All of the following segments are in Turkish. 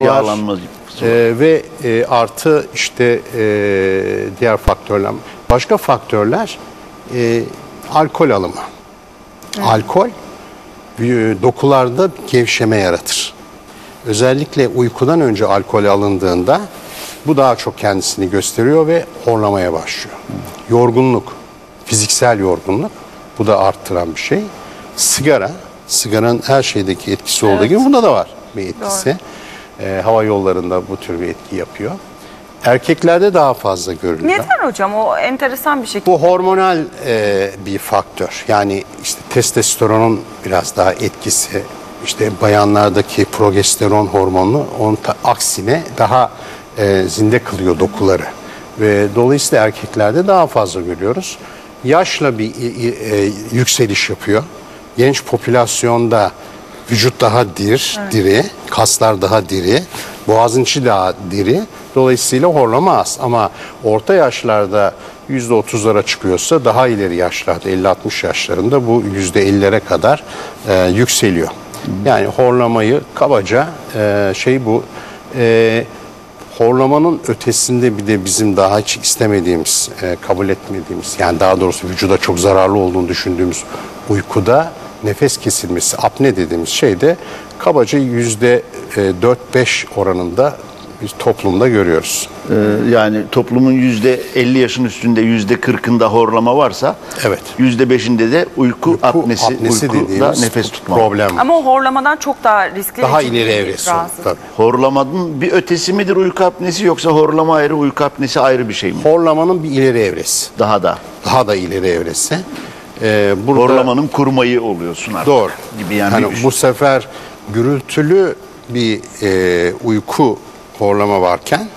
Yağlanma ve artı işte diğer faktörler. Başka faktörler alkol alımı. Alkol dokularda gevşeme yaratır. Özellikle uykudan önce alkol alındığında bu daha çok kendisini gösteriyor ve horlamaya başlıyor. Yorgunluk, fiziksel yorgunluk, bu da arttıran bir şey. Sigaranın her şeydeki etkisi olduğu gibi bunda da var bir etkisi. Hava yollarında bu tür bir etki yapıyor. Erkeklerde daha fazla görülüyor. Neden hocam? O enteresan bir şey. Bu hormonal bir faktör. Yani işte testosteronun biraz daha etkisi, işte bayanlardaki progesteron hormonu onun aksine daha zinde kılıyor dokuları. Ve dolayısıyla erkeklerde daha fazla görüyoruz. Yaşla bir yükseliş yapıyor. Genç popülasyonda vücut daha diri, kaslar daha diri, boğazın içi daha diri. Dolayısıyla horlama az. Ama orta yaşlarda %30'lara çıkıyorsa daha ileri yaşlarda 50-60 yaşlarında bu %50'lere kadar yükseliyor. Yani horlamayı kabaca bu horlamanın ötesinde bir de bizim daha hiç istemediğimiz, kabul etmediğimiz, yani daha doğrusu vücuda çok zararlı olduğunu düşündüğümüz uykuda nefes kesilmesi, apne dediğimiz şey de kabaca %4-5 oranında biz toplumda görüyoruz. Yani toplumun %50 yaşın üstünde %40'ında horlama varsa, evet, %5'inde de uyku apnesi uykuda nefes tutma problem. Ama o horlamadan çok daha riskli. Daha ileri evresi. Horlamanın bir ötesi midir uyku apnesi, yoksa horlama ayrı, uyku apnesi ayrı bir şey mi? Horlamanın bir ileri evresi. Daha da ileri evresi. Burada horlamanın kurmayı oluyorsun artık. Doğru. Gibi yani bu sefer gürültülü bir uyku horlama varken,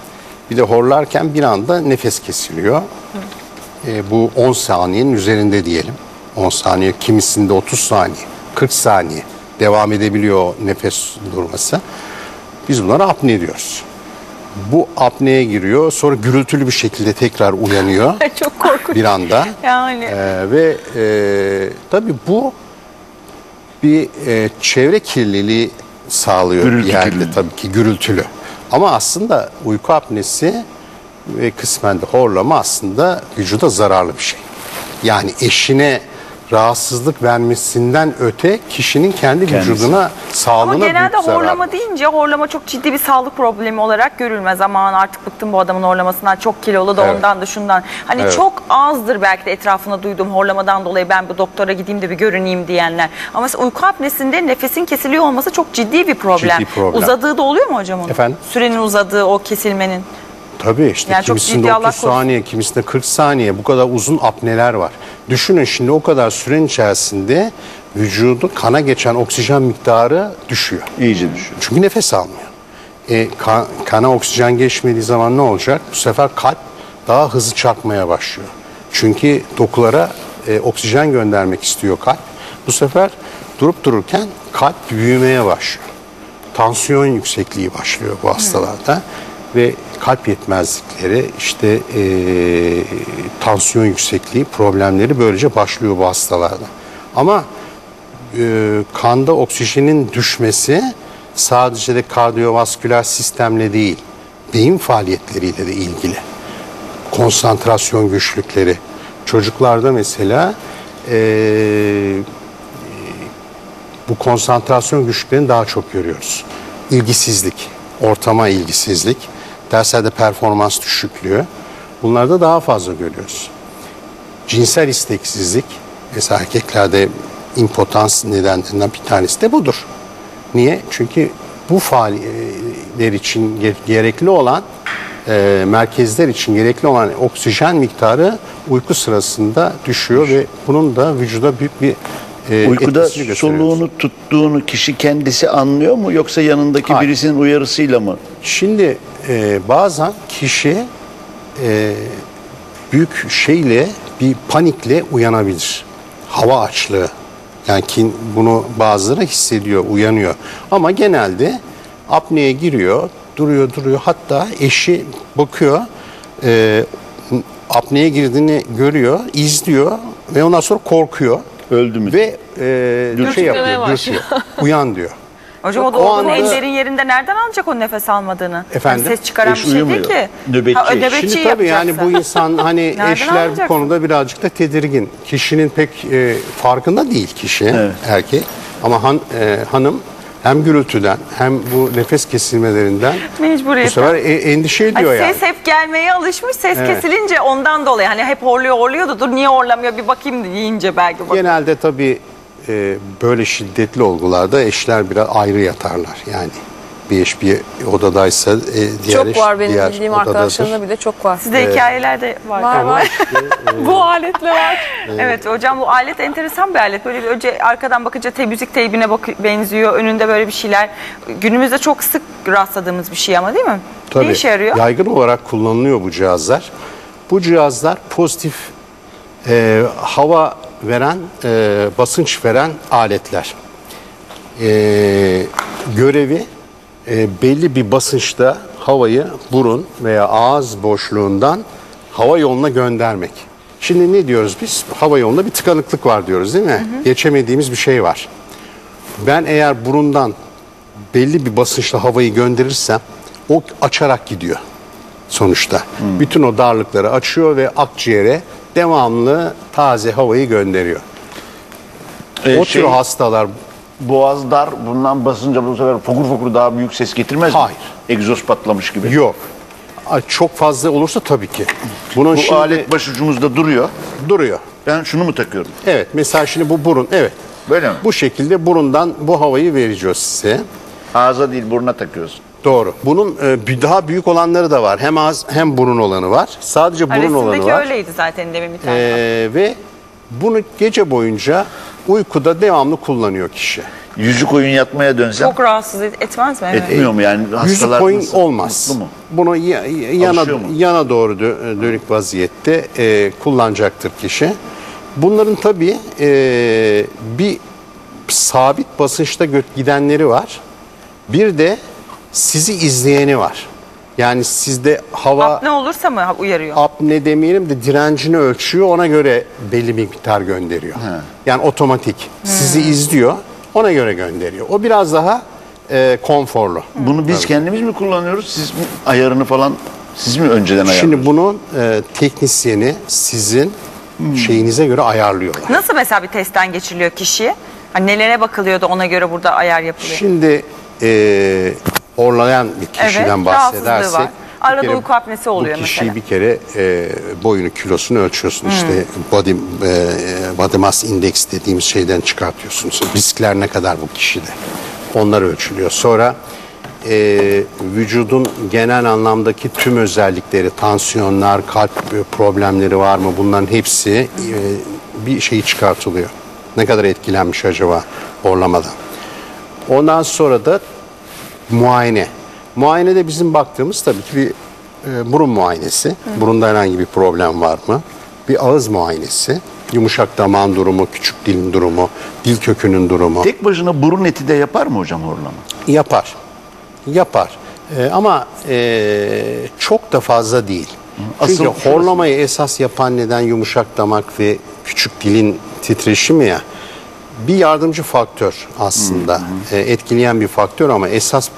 bir de horlarken bir anda nefes kesiliyor. Bu 10 saniyenin üzerinde diyelim. 10 saniye, kimisinde 30 saniye, 40 saniye devam edebiliyor nefes durması. Biz bunlara apne diyoruz. Bu apneye giriyor, sonra gürültülü bir şekilde tekrar uyanıyor. Çok korkunç. Bir anda. Yani. Ve tabii bu bir çevre kirliliği sağlıyor. Gürültü bir yerde kirliliği. Tabii ki gürültülü. Ama aslında uyku apnesi ve kısmen de horlama aslında vücuda zararlı bir şey. Yani eşine rahatsızlık vermesinden öte kişinin kendi vücuduna, sağlığına ama genelde büyük zarar. horlama deyince horlama çok ciddi bir sağlık problemi olarak görülmez. Aman artık bıktım bu adamın horlamasından, çok kilolu da ondan da şundan. Hani çok azdır belki de etrafında duyduğum horlamadan dolayı ben bu doktora gideyim de bir görüneyim diyenler. Ama mesela uyku apnesinde nefesin kesiliyor olması çok ciddi bir problem. Ciddi problem. Uzadığı da oluyor mu hocam onun? Efendim? Sürenin uzadığı, o kesilmenin. Tabii işte Yani kimisinde 30 saniye, kimisinde 40 saniye, bu kadar uzun apneler var. Düşünün şimdi o kadar sürenin içerisinde vücudu kana geçen oksijen miktarı düşüyor. İyice düşüyor. Çünkü nefes almıyor. Kana oksijen geçmediği zaman ne olacak? Bu sefer kalp daha hızlı çarpmaya başlıyor. Çünkü dokulara oksijen göndermek istiyor kalp. Bu sefer durup dururken kalp büyümeye başlıyor. Tansiyon yüksekliği başlıyor bu hastalarda. Ve kalp yetmezlikleri, işte tansiyon yüksekliği problemleri böylece başlıyor bu hastalarda. Ama kanda oksijenin düşmesi sadece de kardiyovasküler sistemle değil, beyin faaliyetleriyle de ilgili. Konsantrasyon güçlükleri. Çocuklarda mesela bu konsantrasyon güçlüklerini daha çok görüyoruz. İlgisizlik, ortama ilgisizlik, derslerde performans düşüklüğü, bunlarda daha fazla görüyoruz. Cinsel isteksizlik, mesela erkeklerde impotans nedenlerinden bir tanesi de budur. Niye? Çünkü bu faaliyetler için gerekli olan, merkezler için gerekli olan oksijen miktarı uyku sırasında düşüyor ve bunun da vücuda büyük bir uykuda soluğunu tuttuğunu kişi kendisi anlıyor mu, yoksa yanındaki birisinin uyarısıyla mı? Şimdi bazen kişi büyük bir panikle uyanabilir. Hava açlığı. Yani bunu bazıları hissediyor, uyanıyor. Ama genelde apneye giriyor, duruyor. Hatta eşi bakıyor, apneye girdiğini görüyor, izliyor ve ondan sonra korkuyor. Öldü mü? Ve dürtüyor. Uyan diyor. Hocam o da O onun en anda- derin yerinde nereden alacak o nefes almadığını? Efendim? Yani ses çıkaran bir Eş şey değil uyumuyor. ki. Nöbetçi. Nöbetçi Şimdi tabii yani yapacaksın. bu insan hani Nereden eşler bu anlayacaksın? konuda birazcık da tedirgin. Kişinin pek farkında değil kişi, Evet. erkek. Ama hanım hem gürültüden hem bu nefes kesilmelerinden bu Mecburiyet. sefer endişe Hani ediyor yani. ses hep gelmeye alışmış. Ses kesilince ondan dolayı. Hani hep horluyordu. Dur niye horlamıyor bir bakayım deyince belki. Genelde tabii böyle şiddetli olgularda eşler biraz ayrı yatarlar. Yani bir eş bir odadaysa diğer Çok eş var benim diğer bildiğim odadadır. arkadaşlarımda bile çok var. Sizde hikayelerde var. Var var. Bu aletle var. Evet hocam bu alet enteresan bir alet. Böyle bir önce arkadan bakınca temizlik teybine benziyor. Önünde böyle bir şeyler. Günümüzde çok sık rastladığımız bir şey ama değil mi? Tabii. Ne işe yarıyor? Yaygın olarak kullanılıyor bu cihazlar. Bu cihazlar pozitif hava veren, basınç veren aletler. Görevi belli bir basınçta havayı burun veya ağız boşluğundan hava yoluna göndermek. Şimdi ne diyoruz biz? Hava yolunda bir tıkanıklık var diyoruz değil mi? Hı hı. Geçemediğimiz bir şey var. Ben eğer burundan belli bir basınçla havayı gönderirsem o açarak gidiyor sonuçta. Bütün o darlıkları açıyor ve akciğere devamlı taze havayı gönderiyor. O tür hastalar Boğaz dar, bundan basınca bu sefer fokur fokur daha büyük ses getirmez mi? Hayır. Egzoz patlamış gibi. yok. Çok fazla olursa tabii ki. Bunun Bu şimdi alet başucumuzda duruyor. duruyor. Ben şunu mu takıyorum? Evet, mesela şimdi bu burun, evet. Böyle mi? Bu şekilde burundan bu havayı vereceğiz size. Ağza değil, buruna takıyorsun. Doğru. Bunun daha büyük olanları da var. Hem ağız hem burun olanı var. Sadece burun olanı Resimdeki var. öyleydi zaten demin bir tane. Ve bunu gece boyunca uykuda devamlı kullanıyor kişi. Yüzük oyun yatmaya dönsem Çok rahatsız etmez mi? Evet. etmiyor mu yani? Yüzük Hastalar koyun nasıl? olmaz. Mutlu mu? Bunu Alışıyor mu? yana doğru dönük vaziyette kullanacaktır kişi. Bunların tabii bir sabit basınçta gidenleri var. Bir de sizi izleyeni var. Yani sizde hava Ne olursa mı uyarıyor? apne demeyelim de direncini ölçüyor, ona göre belli bir miktar gönderiyor. Yani otomatik sizi izliyor, ona göre gönderiyor. O biraz daha konforlu. Bunu biz kendimiz mi kullanıyoruz? Siz mi ayarını falan siz mi önceden ayarlıyorsunuz? Şimdi bunun teknisyeni sizin şeyinize göre ayarlıyorlar. Nasıl mesela bir testten geçiriliyor kişiye? Hani nelere bakılıyor da ona göre burada ayar yapılıyor? Şimdi horlayan bir kişiden rahatsızlığı bahsedersek var. Arada bir kere uyku apnesi oluyor bu kişiyi mesela. bir kere boyunu kilosunu ölçüyorsun. İşte body mass index dediğimiz şeyden çıkartıyorsunuz. Riskler ne kadar bu kişide? Onlar ölçülüyor. Sonra vücudun genel anlamdaki tüm özellikleri, tansiyonlar, kalp problemleri var mı? Bunların hepsi bir şeyi çıkartılıyor. Ne kadar etkilenmiş acaba horlamadan? Ondan sonra da muayene. Muayenede bizim baktığımız tabii ki bir burun muayenesi. Burunda herhangi bir problem var mı? Bir ağız muayenesi. Yumuşak damağın durumu, küçük dilin durumu, dil kökünün durumu. Tek başına burun eti de yapar mı hocam horlama? Yapar. Yapar. Ama çok da fazla değil. Asıl Çünkü şurası. horlamayı esas yapan neden yumuşak damak ve küçük dilin titreşimi ya. Bir yardımcı faktör aslında. Etkileyen bir faktör ama esas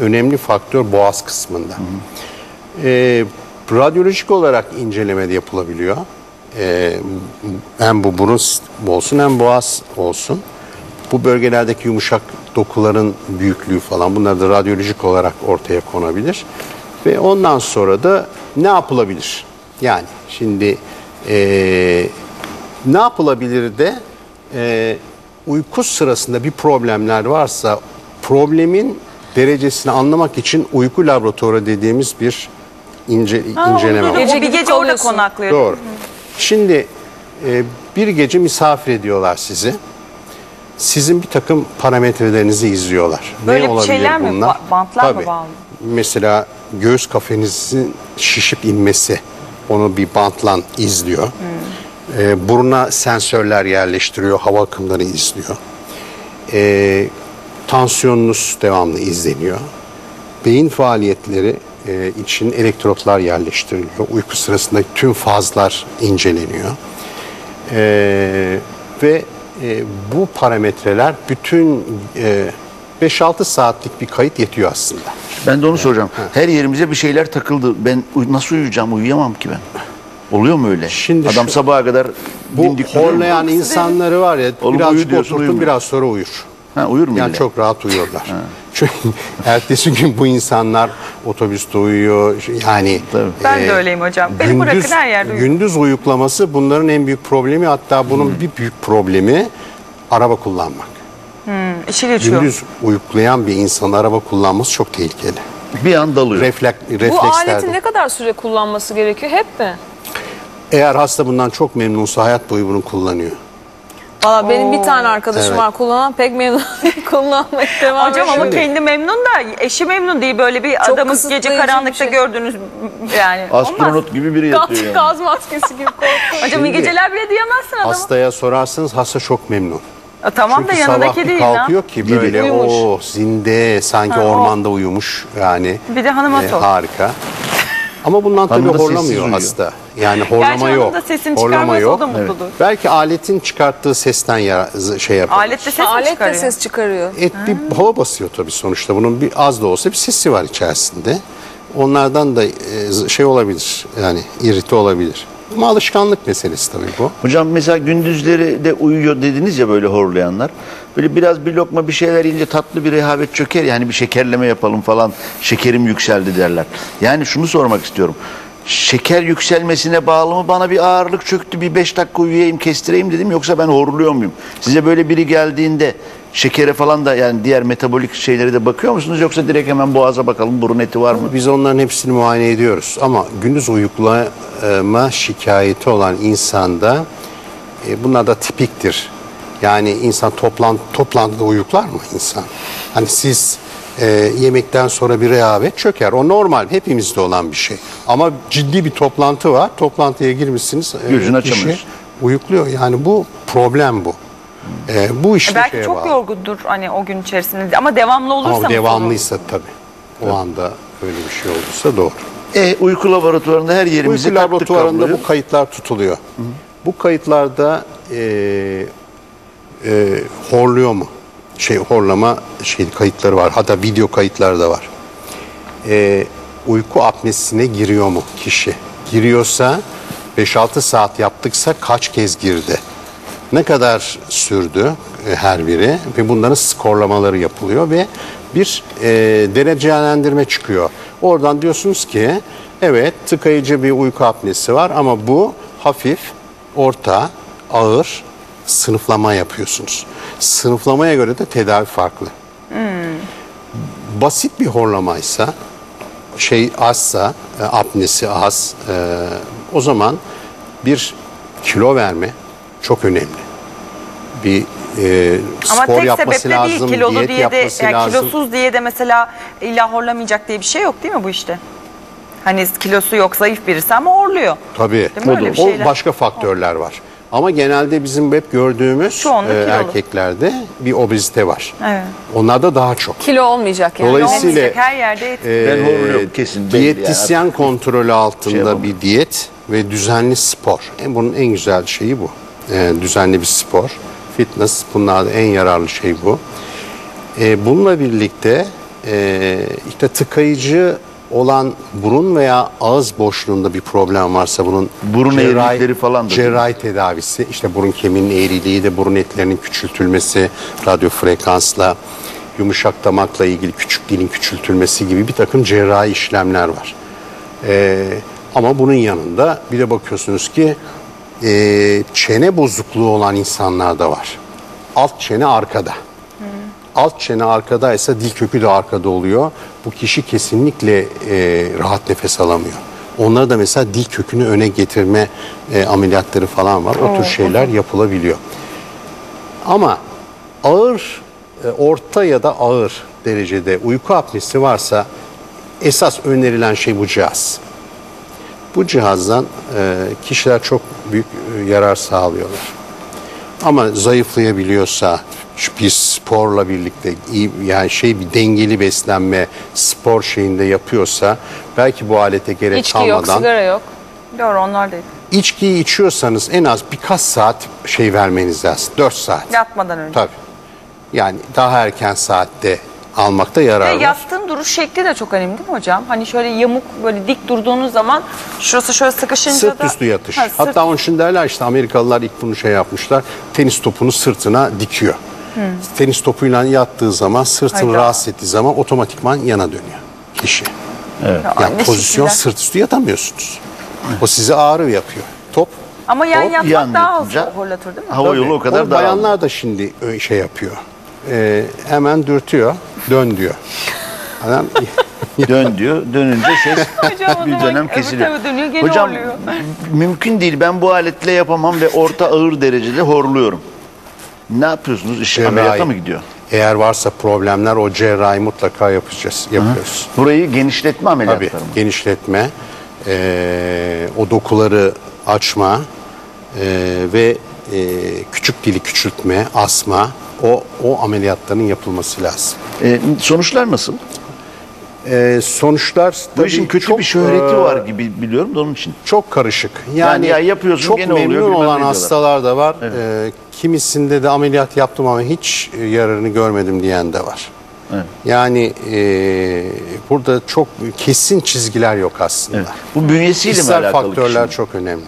önemli faktör boğaz kısmında. Radyolojik olarak inceleme de yapılabiliyor. Hem bu burun olsun hem boğaz olsun. Bu bölgelerdeki yumuşak dokuların büyüklüğü falan bunlar da radyolojik olarak ortaya konabilir. Ve ondan sonra da ne yapılabilir? Yani şimdi ne yapılabilir de uyku sırasında bir problemler varsa problemin derecesini anlamak için uyku laboratuvarı dediğimiz bir inceleme var. Gece O bir gece orada kalıyorsun. konaklıyor. Doğru. Şimdi bir gece misafir ediyorlar sizi. Sizin bir takım parametrelerinizi izliyorlar. Böyle ne bir olabilir şeyler mi? bunlar? Bantlar mı Tabii. bağlı? Mesela göğüs kafenizin şişip inmesi onu bir bantla izliyor. Buruna sensörler yerleştiriyor, hava akımları izliyor. Tansiyonunuz devamlı izleniyor. Beyin faaliyetleri için elektrotlar yerleştiriliyor. Uyku sırasında tüm fazlar inceleniyor. Ve bu parametreler bütün 5-6 saatlik bir kayıt yetiyor aslında. Ben de onu soracağım. Her yerimize bir şeyler takıldı. Ben nasıl uyuyacağım? Uyuyamam ki ben. Oluyor mu öyle? Şimdi Adam şu- sabaha kadar Bu dimdik duruyor mu? horlayan insanları var ya, Oğlum uyu birazcık diyorsun, oturtun, uyumuyor. biraz sonra uyur. Ha, uyur mu Yani yine? çok rahat uyuyorlar. Çünkü ertesi gün bu insanlar otobüste uyuyor. Yani Tabii. Ben de öyleyim hocam. Beni bırakın her yerde uyuyun. gündüz uyuklaması bunların en büyük problemi. Hatta bunun bir büyük problemi araba kullanmak. İşi geçiyor. Gündüz uyuklayan bir insan araba kullanması çok tehlikeli. Bir an dalıyor. Bu Reflekslerde. aleti ne kadar süre kullanması gerekiyor? Hep mi? Eğer hasta bundan çok memnunsa hayat boyu bunu kullanıyor. Valla benim bir tane arkadaşım Evet. var kullanan, pek memnun değil, kullanmaya devam Hocam ama ediyor. kendi memnun da eşi memnun değil. Böyle bir Çok adamı kısıtlayıcı gece karanlıkta bir şey. gördünüz yani. Olmaz. Astronot gibi biri yatıyor yani. Gaz maskesi gibi korkunç. Hocam iyi geceler bile diyemezsin adama. Hastaya sorarsanız hasta çok memnun. Tamam da Çünkü sabah yanındaki bir değil ya. kalkıyor ki Gibi. böyle Uyumuş. o zinde sanki Ha, o. ormanda uyumuş yani. Bir de hanıma sor. Harika. Ama bundan Hanım tabii da sessiz horlamıyor uyuyor. hasta. Yani horlama Gerçi hanım yok. da sesini Horlama çıkarmaz, yok. o da mutludur. Belki aletin çıkarttığı sesten şey yapar. Alette ses mi Alet de çıkarıyor? ses çıkarıyor. Bir hava basıyor tabii sonuçta. Bunun bir az da olsa bir sesi var içerisinde. Onlardan da şey olabilir. Yani irite olabilir. Ama alışkanlık meselesi tabii bu. Hocam mesela gündüzleri de uyuyor dediniz ya böyle horlayanlar. Böyle biraz bir lokma bir şeyler yiyince tatlı bir rehavet çöker. Yani bir şekerleme yapalım falan. Şekerim yükseldi derler. Yani şunu sormak istiyorum. Şeker yükselmesine bağlı mı, bana bir ağırlık çöktü, bir 5 dakika uyuyayım kestireyim dedim, yoksa ben horluyor muyum? Size böyle biri geldiğinde şekere falan da yani diğer metabolik şeylere de bakıyor musunuz, yoksa direkt hemen boğaza bakalım burun eti var mı? Biz onların hepsini muayene ediyoruz. Ama gündüz uyuklama şikayeti olan insanda bunlar da tipiktir. Yani insan toplantıda uyuklar mı insan? Hani siz yemekten sonra bir rehavet çöker. O normal. Hepimizde olan bir şey. Ama ciddi bir toplantı var. Toplantıya girmişsiniz. Gözünü kişi açamıyorsun. uyukluyor. Yani bu problem bu. Bu işte Belki şeye çok bağlı. yorgundur hani o gün içerisinde ama devamlı olursa Ama mı devamlıysa tabii. O anda öyle bir şey olursa doğru. Uyku laboratuvarında her yerimizi Uyku taktık laboratuvarında kabloyu. bu kayıtlar tutuluyor. Bu kayıtlarda horluyor mu? Horlama kayıtları var. Hatta video kayıtları da var. Uyku apnesine giriyor mu kişi? Giriyorsa 5-6 saat yaptıksa kaç kez girdi? Ne kadar sürdü her biri? Ve bunların skorlamaları yapılıyor ve bir derecelendirme çıkıyor. Oradan diyorsunuz ki evet, tıkayıcı bir uyku apnesi var ama bu hafif, orta, ağır sınıflama yapıyorsunuz. Sınıflamaya göre de tedavi farklı. Basit bir horlamaysa, azsa, apnesi az, o zaman bir kilo verme çok önemli. Bir ama spor tek yapması sebeple lazım, değil, kilolu diyet diye de yapması yani lazım. kilosuz diye de mesela illa horlamayacak diye bir şey yok değil mi bu işte? Hani kilosu yok, zayıf birisi ama horluyor. Tabii. Değil mi? Öyle bir O şeyler. başka faktörler var. Ama genelde bizim hep gördüğümüz Çoğunluk kilolu. erkeklerde bir obezite var. Evet. Onlarda daha çok. Kilo olmayacak yani. Dolayısıyla Olmayacak, her yerde et. Ben horluyorum kesin, belli diyetisyen kontrolü altında yapamam. bir diyet ve düzenli spor. Bunun en güzel şeyi bu. Düzenli bir spor, fitness, bunlarda en yararlı şey bu. Bununla birlikte işte tıkayıcı olan burun veya ağız boşluğunda bir problem varsa bunun Burun eğrilikleri falan da değil mi? cerrahi tedavisi, işte burun kemiğinin eğriliği de burun etlerinin küçültülmesi, radyo frekansla, yumuşak damakla ilgili küçük dilin küçültülmesi gibi bir takım cerrahi işlemler var. Ama bunun yanında bir de bakıyorsunuz ki çene bozukluğu olan insanlar da var. Alt çene arkada. Alt çene arkadaysa dil kökü de arkada oluyor. Bu kişi kesinlikle rahat nefes alamıyor. Onlara da mesela dil kökünü öne getirme ameliyatları falan var. O tür şeyler yapılabiliyor. Ama ağır, orta ya da ağır derecede uyku apnesi varsa esas önerilen şey bu cihaz. Bu cihazdan kişiler çok büyük yarar sağlıyorlar. Ama zayıflayabiliyorsa, bir sporla birlikte iyi, yani bir dengeli beslenme, spor şeyinde yapıyorsa belki bu alete gerek İçki yok, kalmadan, sigara yok. Doğru, onlar değil. içkiyi içiyorsanız en az birkaç saat vermeniz lazım. 4 saat. Yatmadan önce. Tabii. Yani daha erken saatte almakta yarar Ve var. yastığın duruş şekli de çok önemli değil mi hocam? Hani şöyle yamuk böyle dik durduğunuz zaman şurası şöyle sıkışınca Sırt da... üstü yatış. Ha, sırt- Hatta onun için derler işte Amerikalılar ilk bunu şey yapmışlar. Tenis topunu sırtına dikiyor. Tenis topuyla yattığı zaman sırtını Hayda. rahatsız ettiği zaman otomatikman yana dönüyor kişi. Ya, Yani ne pozisyon şekiller. sırt üstü yatamıyorsunuz. O size ağrı yapıyor. Top. Ama yan Hop, yatmak yan daha yatınca hızlı horlatır değil mi? hava yolu o kadar Onu daraldı. bayanlar da şimdi şey yapıyor. Hemen dürtüyor. Dön diyor. Adam Dön diyor. Dönünce ses Hocam o bir zaman dönem öbür kesiliyor. tarafa dönüyor, gene Hocam horluyor. mümkün değil. Ben bu aletle yapamam ve orta ağır derecede horluyorum. Ne yapıyorsunuz? İşte ameliyata mı gidiyor? Eğer varsa problemler o cerrahi mutlaka yapıyoruz. Burayı genişletme Tabii ameliyatları mı? genişletme, o dokuları açma ve küçük dili küçültme, asma o ameliyatların yapılması lazım. Sonuçlar nasıl? Sonuçlar Bu tabii işin kötü çok, bir şöhreti var gibi biliyorum da onun için. çok karışık. Yani ya yapıyorsun, çok gene oluyor, memnun bilmem ne olan diyorlar. hastalar da var. Kimisinde de ameliyat yaptım ama hiç yararını görmedim diyen de var. Evet. Yani burada çok kesin çizgiler yok aslında. Evet. Bu bünyesiyle mi Kişisel alakalı faktörler kişinin? çok önemli.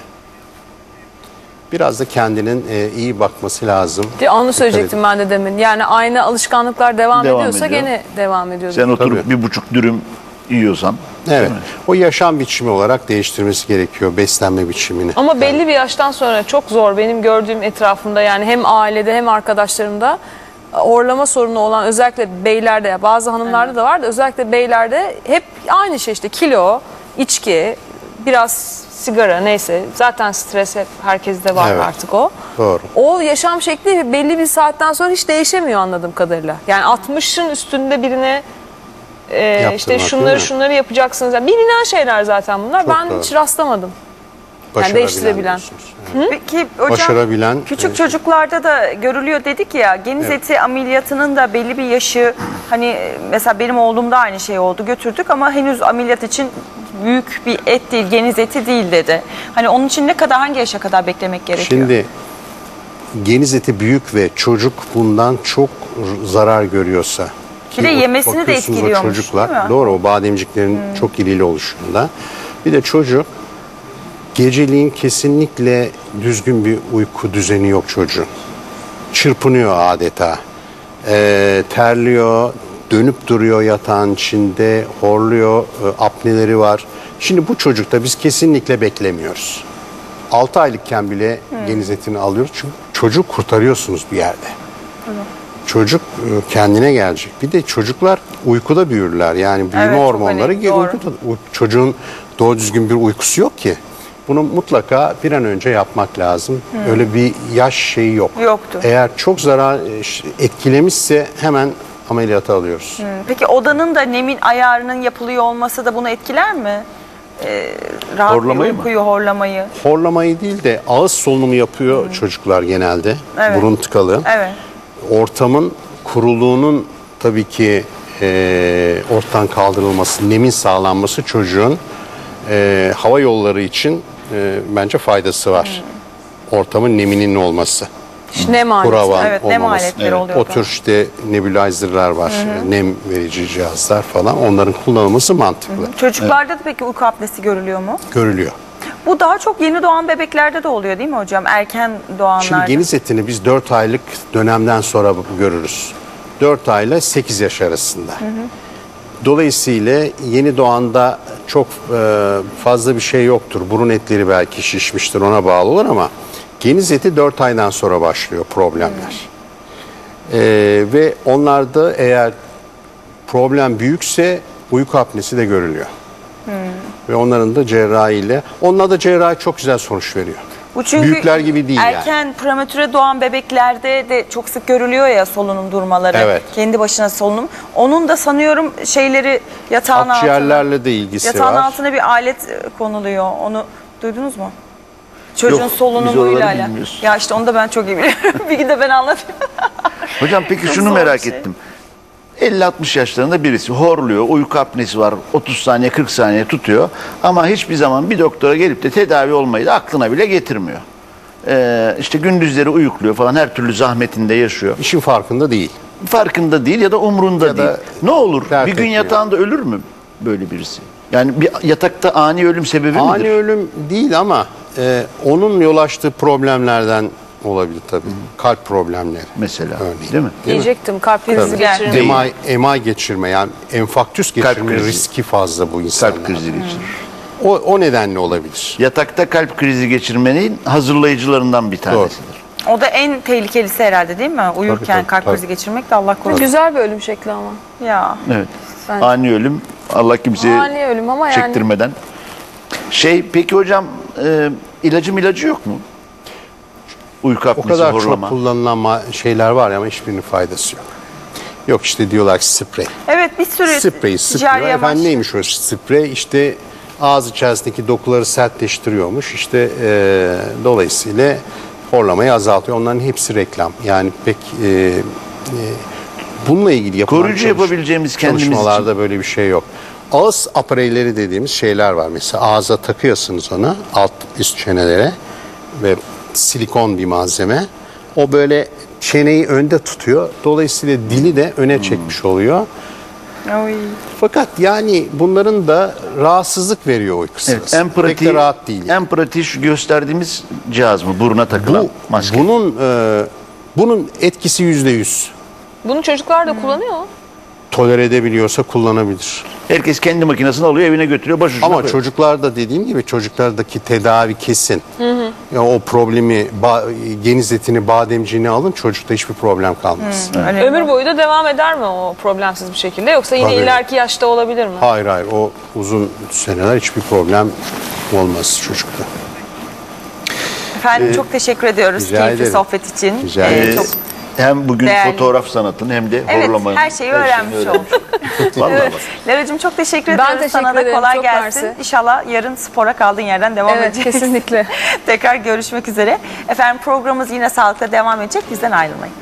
Biraz da kendinin iyi bakması lazım. Onu söyleyecektim ben de demin. Yani aynı alışkanlıklar devam ediyorsa ediyor. gene devam ediyor. Sen oturup Tabii. 1,5 dürüm yiyorsan. Evet. değil mi? O yaşam biçimi olarak değiştirmesi gerekiyor, beslenme biçimini. Ama belli bir yaştan sonra çok zor benim gördüğüm etrafımda, yani hem ailede hem arkadaşlarımda horlama sorunu olan, özellikle beylerde, bazı hanımlarda da var da özellikle beylerde hep aynı şey, işte kilo, içki, biraz sigara, neyse zaten stres hep herkeste var Evet. artık o. Doğru. O yaşam şekli belli bir saatten sonra hiç değişemiyor anladığım kadarıyla. Yani 60'ın üstünde birine işte Yaptırmak, değil mi? şunları yapacaksınız. Yani bilinen şeyler zaten bunlar. Çok Ben doğru. hiç rastlamadım. Başarabilen değiştirebilen. diyorsunuz. Peki hocam Başarabilen, küçük çocuklarda da görülüyor dedik ya, geniz eti ameliyatının da belli bir yaşı, hani mesela benim oğlumda aynı şey oldu, götürdük ama henüz ameliyat için büyük bir et değil, geniz eti değil dedi. Hani onun için ne kadar, hangi yaşa kadar beklemek gerekiyor? Şimdi geniz eti büyük ve çocuk bundan çok zarar görüyorsa. Bir de yemesini de bakıyorsunuz o etkiliyormuş, çocuklar, değil mi? doğru, o bademciklerin çok irili oluşunda. Bir de çocuk geceliğin kesinlikle düzgün bir uyku düzeni yok çocuğun. Çırpınıyor adeta. Terliyor, dönüp duruyor yatağın içinde, horluyor, apneleri var. Şimdi bu çocukta biz kesinlikle beklemiyoruz. 6 aylıkken bile geniz etini alıyoruz çünkü çocuğu kurtarıyorsunuz bir yerde. Çocuk kendine gelecek. Bir de çocuklar uykuda büyürler. Yani büyüme Evet, çok hormonları önemli, doğru. uykuda. Çocuğun doğru düzgün bir uykusu yok ki. Bunu mutlaka bir an önce yapmak lazım. Öyle bir yaş şeyi yok. Yoktu. Eğer çok zarar etkilemişse hemen ameliyata alıyoruz. Peki odanın da nemin ayarının yapılıyor olması da bunu etkiler mi? Rahat Horlamayı bir mı? uykuyu, horlamayı. Horlamayı değil de ağız solunumu yapıyor çocuklar genelde. Evet. Burun tıkalı. Evet. Ortamın kuruluğunun tabii ki ortadan kaldırılması, nemin sağlanması çocuğun hava yolları için bence faydası var. Ortamın neminin olması. İşte nem aleti. Kuravan Evet, nem olmaması. aletleri oluyor O tür işte nebulizerler var, nem verici cihazlar falan. Onların kullanılması mantıklı. Çocuklarda da peki uyku apnesi görülüyor mu? Görülüyor. Bu daha çok yeni doğan bebeklerde de oluyor değil mi hocam? Erken doğanlarda. Şimdi geniz etini biz 4 aylık dönemden sonra görürüz. 4 ayla 8 yaş arasında. Dolayısıyla yeni doğanda çok fazla bir şey yoktur. Burun etleri belki şişmiştir, ona bağlı olur ama geniz eti 4 aydan sonra başlıyor problemler. Ve onlarda eğer problem büyükse uyku apnesi de görülüyor. Ve onların da cerrahiyle, onlar da cerrahi çok güzel sonuç veriyor. Bu çünkü Büyükler gibi değil erken prematüre doğan bebeklerde de çok sık görülüyor ya solunum durmaları. Evet. Kendi başına solunum. Onun da sanıyorum şeyleri yatağın altına. Akciğerlerle de ilgisi Yatağın var. altına bir alet konuluyor. Onu duydunuz mu? Çocuğun Yok, biz solunumuyla oraları alakalı. bilmiyoruz. Ya işte onu da ben çok iyi biliyorum. Bir gün de ben anlatayım. Hocam peki Çok şunu zor bir merak şey. ettim. 50-60 yaşlarında birisi horluyor, uyku apnesi var, 30 saniye 40 saniye tutuyor ama hiçbir zaman bir doktora gelip de tedavi olmayı da aklına bile getirmiyor. İşte gündüzleri uyukluyor falan, her türlü zahmetinde yaşıyor. İşin farkında değil. farkında değil ya da umrunda Ya da değil. Ne olur? dert Bir gün etmiyor. yatağında ölür mü böyle birisi? Yani bir yatakta ani ölüm sebebi Ani midir? ölüm değil ama onun yol açtığı problemlerden olabilir tabii. Kalp problemleri. Mesela, Örneğin. değil mi? Diyecektim, kalp krizi Tabii. geçirmek. Değil. MI geçirme, yani enfarktüs geçirme krizi. riski fazla bu insanlarda. Kalp krizi geçirir. O nedenle olabilir. Yatakta kalp krizi geçirmenin hazırlayıcılarından bir tanesidir. O da en tehlikelisi herhalde değil mi? Uyurken tabii, kalp tabii. krizi geçirmek de Allah korusun. Güzel bir ölüm şekli ama. Ya. Evet. Bence. Ani ölüm. Allah kimseye Ani ölüm ama yani. çektirmeden. Peki hocam ilacı yok mu? Uyku O apnesi, kadar horlama. çok kullanılan şeyler var ama hiçbirinin faydası yok. Yok işte diyorlar ki sprey. Evet, bir sürü Spreyi sıkıyor. ticari amaç. Efendim neymiş o sprey? İşte ağız içerisindeki dokuları sertleştiriyormuş. İşte dolayısıyla horlamayı azaltıyor. Onların hepsi reklam. Yani pek bununla ilgili yapılan Koruyucu yapabileceğimiz kendimiz çalışmalarda böyle bir şey yok. Ağız apareyleri dediğimiz şeyler var. Mesela ağza takıyorsunuz onu, alt üst çenelere ve silikon bir malzeme. O böyle çeneyi önde tutuyor. Dolayısıyla dili de öne çekmiş oluyor. Oy. Fakat yani bunların da rahatsızlık veriyor uyku Evet, sırasında. en Pek de pratiği, rahat değil. en pratiği şu gösterdiğimiz cihaz mı? Buruna takılan maske. Bunun etkisi %100. Bunu çocuklar da kullanıyor mu? Tolere edebiliyorsa kullanabilir. Herkes kendi makinesini alıyor, evine götürüyor, başucuna Ama koyuyor. çocuklarda dediğim gibi çocuklardaki tedavi kesin. Ya o problemi geniz etini, bademciğini alın, çocukta hiçbir problem kalmaz. Önemli. Ömür boyu da devam eder mi o problemsiz bir şekilde? Yoksa yine Tabii. ileriki yaşta olabilir mi? Hayır o uzun seneler hiçbir problem olmaz çocukta. Efendim çok teşekkür ediyoruz rica keyifli ederim. sohbet için. Rica ederim. Çok Hem bugün değerli. fotoğraf sanatını hem de Evet, horlamayı. her şeyi öğrenmiş olduk. Vallahi bak. Lara'cığım çok teşekkür Ben ediyoruz. teşekkür Sana da ederim, kolay çok gelsin. mersi. İnşallah yarın spora kaldığın yerden devam Evet, edeceksin. kesinlikle. Tekrar görüşmek üzere. Efendim programımız yine sağlıkla devam edecek. Bizden ayrılmayın.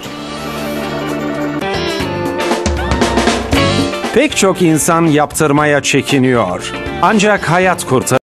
Pek çok insan yaptırmaya çekiniyor. Ancak hayat kurtarır.